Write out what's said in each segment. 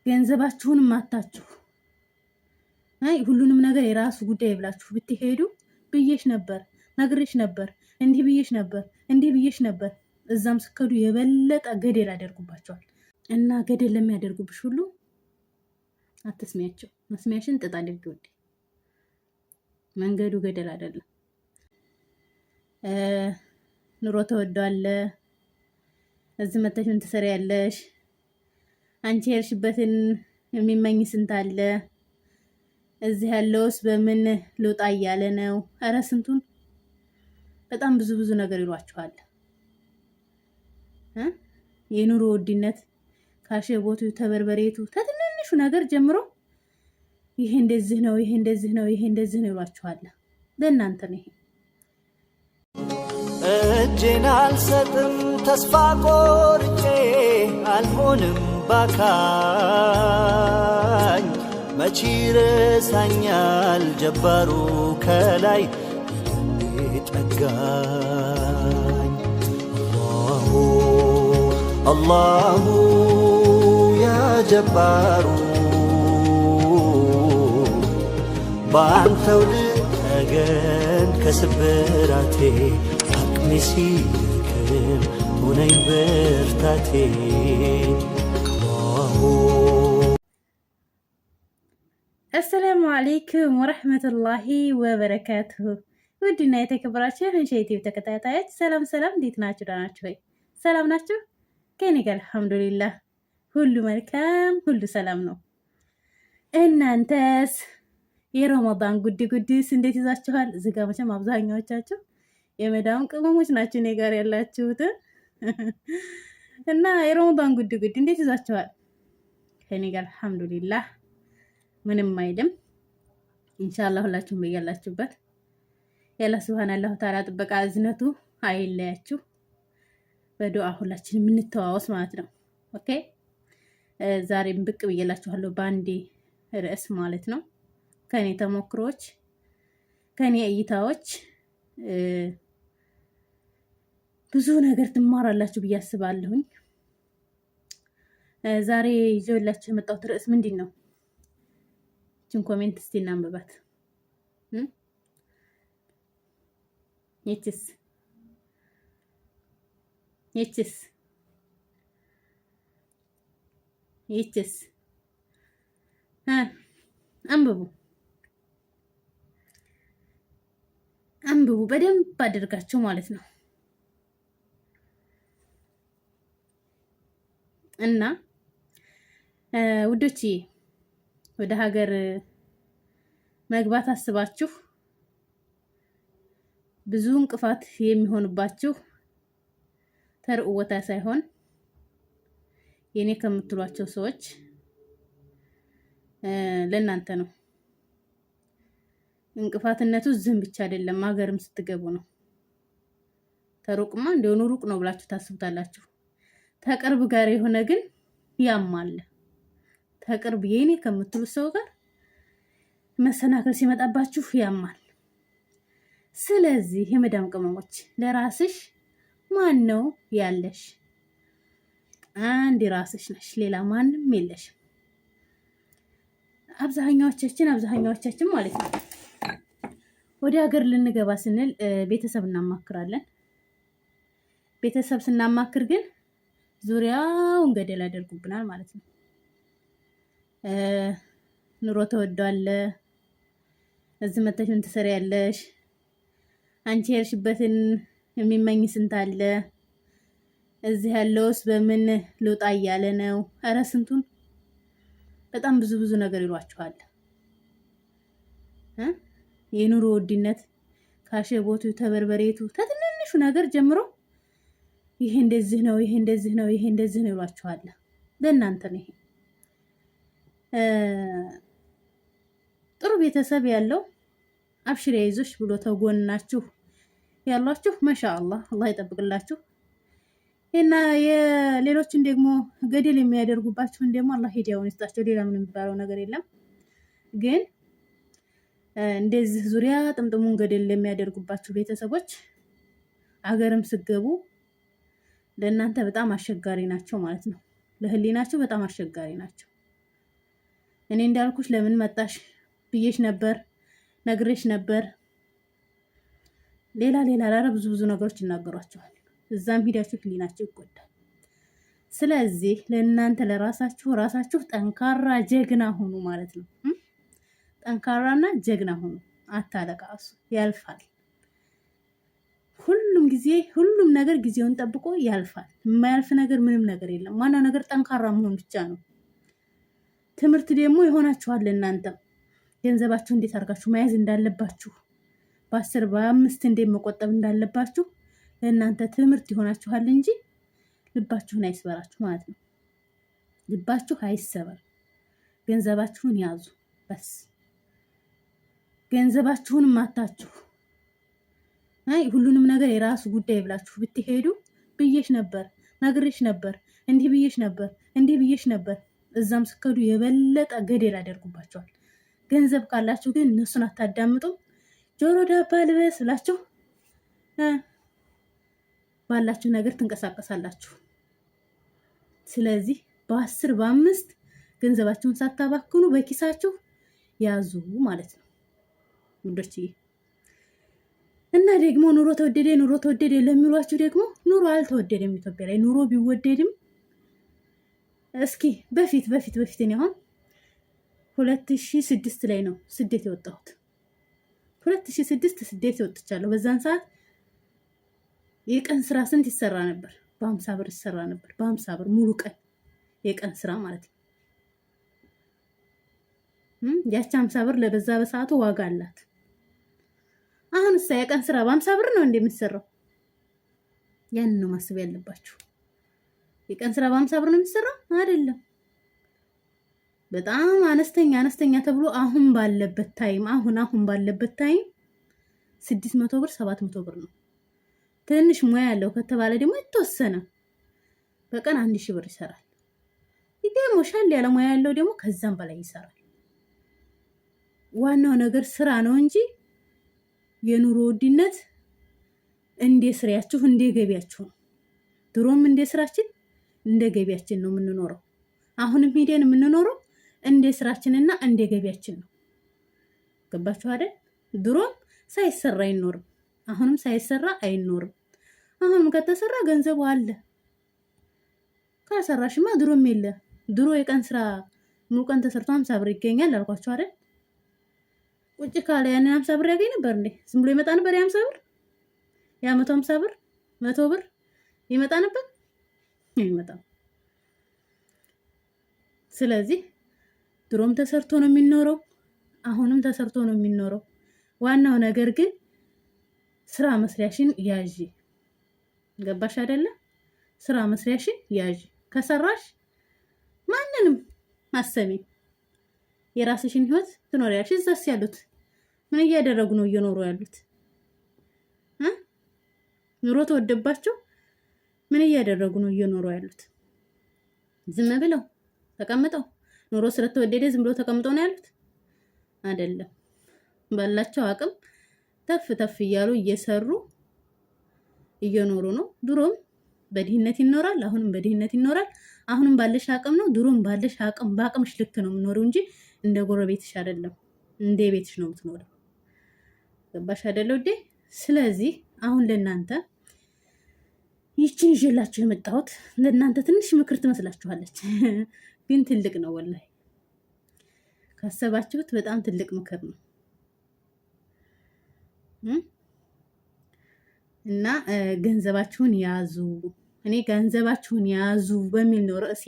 ገንዘባችሁን ማታችሁ ሁሉንም ነገር የራሱ ጉዳይ ብላችሁ ብትሄዱ ብዬሽ ነበር፣ ነግሬሽ ነበር፣ እንዲህ ብዬሽ ነበር፣ እንዲህ ብዬሽ ነበር። እዛም ስከዱ የበለጠ ገደል ያደርጉባቸዋል። እና ገደል ለሚያደርጉብሽ ሁሉ አትስሚያቸው። መስሚያሽን ጥጥ አድርጊ ውዴ። መንገዱ ገደል አይደለም። ኑሮ ተወዷል። እዚህ መተሽ ምን ትሰሪያለሽ? አንቺ የሄድሽበትን የሚመኝ ስንት አለ። እዚህ ያለውስ በምን ልውጣ እያለ ነው። ኧረ ስንቱን በጣም ብዙ ነገር ይሏችኋል። የኑሮ ውድነት ካሸቦቱ ተበርበሬቱ ተትንንሹ ነገር ጀምሮ ይሄ እንደዚህ ነው፣ ይሄ እንደዚህ ነው፣ ይሄ እንደዚህ ነው ይሏችኋል። ለእናንተ ነው ይሄ። እጄን አልሰጥም ተስፋ ቆርጬ አልሆንም ባካኝ መቼ ረሳኛል ጀባሩ ከላይ ጠጋኝ። አላሁ ያ ጀባሩ በአንተው ልጠገን ከስብራቴ አቅሜ ሲደክም ሁነኝ ብርታቴ። አሰላሙ አለይኩም ወረህመቱላሂ ወበረካቱሁ። ውድና የተከበራችሁ ዩቲዩብ ተከታታዮች ሰላም፣ እንዴት ናችሁ? ደህና ናችሁ ወይ? ሰላም ናችሁ? ከኔ ጋር አልሐምዱሊላህ ሁሉ መልካም፣ ሁሉ ሰላም ነው። እናንተስ የረመዳን ጉድስ እንዴት ይዛችኋል? እዚህ ጋር መቼም አብዛኛዎቻችሁ የመዳም ቅመሞች ናችሁ እኔ ጋር ያላችሁት እና የረመዳን ጉድ እንዴት ይዛችኋል? ከኔ ጋር አልሐምዱሊላህ ምንም አይልም። ኢንሻአላህ ሁላችሁም በያላችሁበት የአላህ ሱብሃነሁ ወተዓላ ጥበቃ እዝነቱ አይለያችሁ። በዱዓ ሁላችንም የምንተዋወስ ማለት ነው። ኦኬ ዛሬም ብቅ ብዬላችኋለሁ በአንዴ ርዕስ ማለት ነው። ከኔ ተሞክሮች ከኔ እይታዎች ብዙ ነገር ትማራላችሁ ብዬ አስባለሁኝ። ዛሬ ይዤላችሁ የመጣሁት ርዕስ ምንድን ነው? እችን ኮሜንት እስቲ እናንብባት። ይችስ አንብቡ በደንብ አድርጋችሁ ማለት ነው። እና ውዶቼ ወደ ሀገር መግባት አስባችሁ ብዙ እንቅፋት የሚሆንባችሁ ተርዕወታ ሳይሆን የኔ ከምትሏቸው ሰዎች ለእናንተ ነው። እንቅፋትነቱ ዝም ብቻ አይደለም፣ ሀገርም ስትገቡ ነው። ተሩቅማ እንደሆነ ሩቅ ነው ብላችሁ ታስቡታላችሁ። ተቅርብ ጋር የሆነ ግን ያማል። ተቅርብ የኔ ከምትሉት ሰው ጋር መሰናክል ሲመጣባችሁ ያማል። ስለዚህ የመዳም ቅመሞች ለራስሽ ማን ነው ያለሽ? አንድ ራስሽ ነሽ፣ ሌላ ማንም የለሽም። አብዛኛዎቻችን ማለት ነው ወደ ሀገር ልንገባ ስንል ቤተሰብ እናማክራለን። ቤተሰብ ስናማክር ግን ዙሪያውን ገደል ያደርጉብናል ማለት ነው። ኑሮ ተወዷል። እዚህ መተሽ ምን ትሰሪያለሽ? አንቺ የሄድሽበትን የሚመኝ ስንት አለ። እዚህ ያለውስ በምን ልውጣ እያለ ነው። ኧረ ስንቱን በጣም ብዙ ነገር ይሏችኋል። የኑሮ ውድነት ካሸቦቱ ተበርበሬቱ ተትንንሹ ነገር ጀምሮ ይሄ እንደዚህ ነው፣ ይሄ እንደዚህ ነው፣ ይሄ እንደዚህ ነው ይሏችኋል። ለእናንተ ነው ይሄ። ጥሩ ቤተሰብ ያለው አብሽሪ አይዞሽ ብሎ ተጎናችሁ ያሏችሁ ማሻአላህ አላህ ይጠብቅላችሁ። እና የሌሎችን ደግሞ ገደል የሚያደርጉባችሁን ደግሞ አላህ ሂዳያውን ይስጣቸው። ሌላ ምንም የሚባለው ነገር የለም። ግን እንደዚህ ዙሪያ ጥምጥሙን ገደል የሚያደርጉባችሁ ቤተሰቦች አገርም ስገቡ ለእናንተ በጣም አስቸጋሪ ናቸው ማለት ነው። ለህሊናችሁ በጣም አስቸጋሪ ናቸው። እኔ እንዳልኩሽ ለምን መጣሽ ብዬሽ ነበር፣ ነግሬሽ ነበር። ሌላ ላረ ብዙ ነገሮች ይናገሯቸዋል። እዛም ሂዳችሁ ህሊናችሁ ይጎዳል። ስለዚህ ለእናንተ ለራሳችሁ ጠንካራ ጀግና ሁኑ ማለት ነው። ጠንካራና ጀግና ሁኑ። አታለቃሱ፣ ያልፋል። ሁሉም ነገር ጊዜውን ጠብቆ ያልፋል። የማያልፍ ነገር ምንም ነገር የለም። ዋናው ነገር ጠንካራ መሆን ብቻ ነው። ትምህርት ደግሞ ይሆናችኋል። እናንተም ገንዘባችሁ እንዴት አድርጋችሁ መያዝ እንዳለባችሁ፣ በ10 በ5 እንዴት መቆጠብ እንዳለባችሁ ለእናንተ ትምህርት ይሆናችኋል እንጂ ልባችሁን አይስበራችሁ ማለት ነው። ልባችሁ አይሰበር። ገንዘባችሁን ያዙ። በስ ገንዘባችሁን ማታችሁ ሁሉንም ነገር የራሱ ጉዳይ ብላችሁ ብትሄዱ ብዬሽ ነበር፣ ነግሬሽ ነበር፣ እንዲህ ብዬሽ ነበር፣ እንዲህ ብዬሽ ነበር። እዛም ስከዱ የበለጠ ገደል ያደርጉባቸዋል። ገንዘብ ካላችሁ ግን እነሱን አታዳምጡም። ጆሮ ዳባ ልበስ ብላችሁ ባላችሁ ነገር ትንቀሳቀሳላችሁ። ስለዚህ በ10 በ5 ገንዘባችሁን ሳታባክኑ በኪሳችሁ ያዙ ማለት ነው ውዶችዬ። እና ደግሞ ኑሮ ተወደደ ለሚሏችሁ ደግሞ ኑሮ አልተወደደም። ኢትዮጵያ ላይ ኑሮ ቢወደድም እስኪ በፊት እኔ አሁን 2006 ላይ ነው ስደት የወጣሁት። 2006 ስደት ወጥቻለሁ። በዛን ሰዓት የቀን ስራ ስንት ይሰራ ነበር? በ50 ብር ይሰራ ነበር። በ50 ብር ሙሉ ቀን የቀን ስራ ማለት ነው። ያቺ 50 ብር ለበዛ በሰዓቱ ዋጋ አላት። አሁን የቀን ስራ በ50 ብር ነው እንደሚሰራው። ያን ነው ማሰብ ያለባችሁ። የቀን ስራ በ50 ብር ነው የሚሰራው አይደለም። በጣም አነስተኛ ተብሎ አሁን ባለበት ታይም 600 ብር 700 ብር ነው። ትንሽ ሙያ ያለው ከተባለ ደግሞ የተወሰነ በቀን 1000 ብር ይሰራል። ደግሞ ሻል ያለ ሙያ ያለው ደግሞ ከዛም በላይ ይሰራል። ዋናው ነገር ስራ ነው እንጂ የኑሮ ውድነት እንደ ስራያችሁ እንደ ገቢያችሁ ነው። ድሮም እንደ ስራችን እንደ ገቢያችን ነው የምንኖረው። አሁንም ሄደን የምንኖረው እንደ ስራችንና እንደ ገቢያችን ነው። ገባችሁ አይደል? ድሮም ሳይሰራ አይኖርም፣ አሁንም ሳይሰራ አይኖርም። አሁንም ከተሰራ ገንዘቡ አለ። ካልሰራሽማ ድሮም የለ። ድሮ የቀን ስራ ሙሉ ቀን ተሰርቶ 50 ብር ይገኛል አልኳችሁ አይደል? ቁጭ ካለ ያንን 50 ብር ያገኝ ነበር እንዴ? ዝም ብሎ ይመጣ ነበር? ያ50 ብር ያ 150 ብር 100 ብር ይመጣ ነበር? አይመጣም። ስለዚህ ድሮም ተሰርቶ ነው የሚኖረው፣ አሁንም ተሰርቶ ነው የሚኖረው። ዋናው ነገር ግን ስራ መስሪያሽን ያዢ። ገባሽ አይደለ? ስራ መስሪያሽን ያዢ። ከሰራሽ ማንንም አሰሚ፣ የራስሽን ህይወት ትኖሪያለሽ። እዛስ ያሉት ምን እያደረጉ ነው እየኖሩ ያሉት? ኑሮ ተወደባቸው ምን እያደረጉ ነው እየኖሩ ያሉት? ዝም ብለው ተቀምጠው ኑሮ ስለተወደደ ዝም ብለው ተቀምጠው ነው ያሉት? አይደለም። ባላቸው አቅም ተፍ እያሉ እየሰሩ እየኖሩ ነው። ድሮም በድህነት ይኖራል፣ አሁንም በድህነት ይኖራል። አሁንም ባለሽ አቅም ነው፣ ድሮም ባለሽ አቅም በአቅምሽ ልክ ነው የምኖረው እንጂ እንደ ጎረቤትሽ አይደለም፣ እንደ ቤትሽ ነው የምትኖረው። ገባሽ አይደለ ውዴ? ስለዚህ አሁን ለእናንተ ይችን ይዤላችሁ የመጣሁት ለእናንተ ትንሽ ምክር ትመስላችኋለች፣ ግን ትልቅ ነው ወላሂ። ካሰባችሁት በጣም ትልቅ ምክር ነው እና ገንዘባችሁን ያዙ። እኔ ገንዘባችሁን ያዙ በሚል ነው ርዕሴ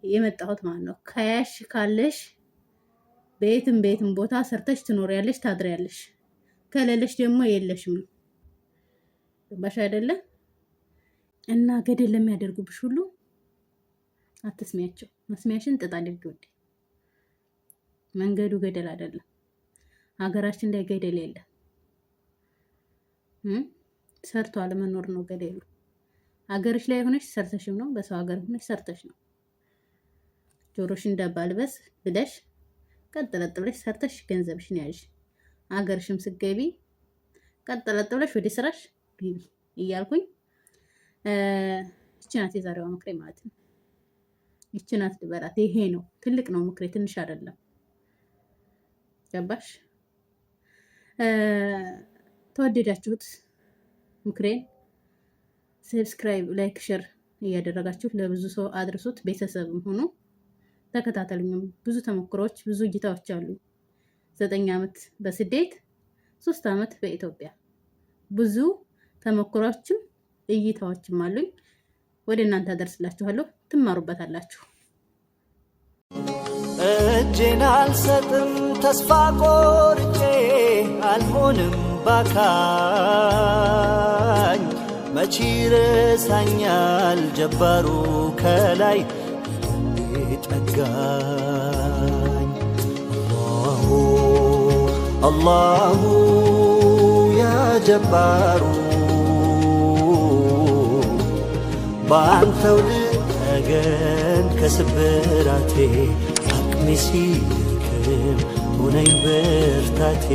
የመጣሁት ማለት ነው። ከያሽ ካለሽ በየትም ቦታ ሰርተሽ ትኖሪያለሽ፣ ታድሪያለሽ። ከሌለሽ ደግሞ የለሽም ነው። ገባሽ አይደለ? እና ገደል ለሚያደርጉብሽ ሁሉ አትስሚያቸው። መስሚያሽን ጥጥ አድርጊ ውዴ። መንገዱ ገደል አይደለም። ሀገራችን ላይ ገደል የለም። ሰርቶ አለመኖር ነው ገደሉ። ሀገርሽ ላይ ሆነሽ ሰርተሽም ነው፣ በሰው ሀገር ሆነሽ ሰርተሽ ነው። ጆሮሽን ዳባ ልበስ ብለሽ ቀጥለጥ ብለሽ ሰርተሽ ገንዘብሽን ያዥ። ሀገርሽም ስትገቢ ቀጥለጥ ብለሽ ወደ ስራሽ ግቢ እያልኩኝ እቺ ናት የዛሬዋ ምክሬ ማለት ነው። ይችናት ልበላት። ይሄ ነው ትልቅ ነው ምክሬ፣ ትንሽ አይደለም። ገባሽ? ተወደዳችሁት ምክሬን ሰብስክራይብ፣ ላይክ፣ ሼር እያደረጋችሁ ለብዙ ሰው አድርሱት። ቤተሰብም ሆኖ ተከታተሉኝም። ብዙ ተሞክሮች፣ ብዙ እይታዎች አሉ። 9 ዓመት በስደት 3 ዓመት በኢትዮጵያ ብዙ ተሞክሮችም እይታዎችም አሉኝ። ወደ እናንተ አደርስላችኋለሁ፣ ትማሩበታላችሁ። እጄን አልሰጥም ተስፋ ቆርጬ አልሆንም ባካኝ መቼ ረሳኛል ጀባሩ ከላይ ጠጋኝ። አላሁ ያ ጀባሩ በአንተው ልጠገን ከስብራቴ አቅሜ ሲደክም ሁነኝ ብርታቴ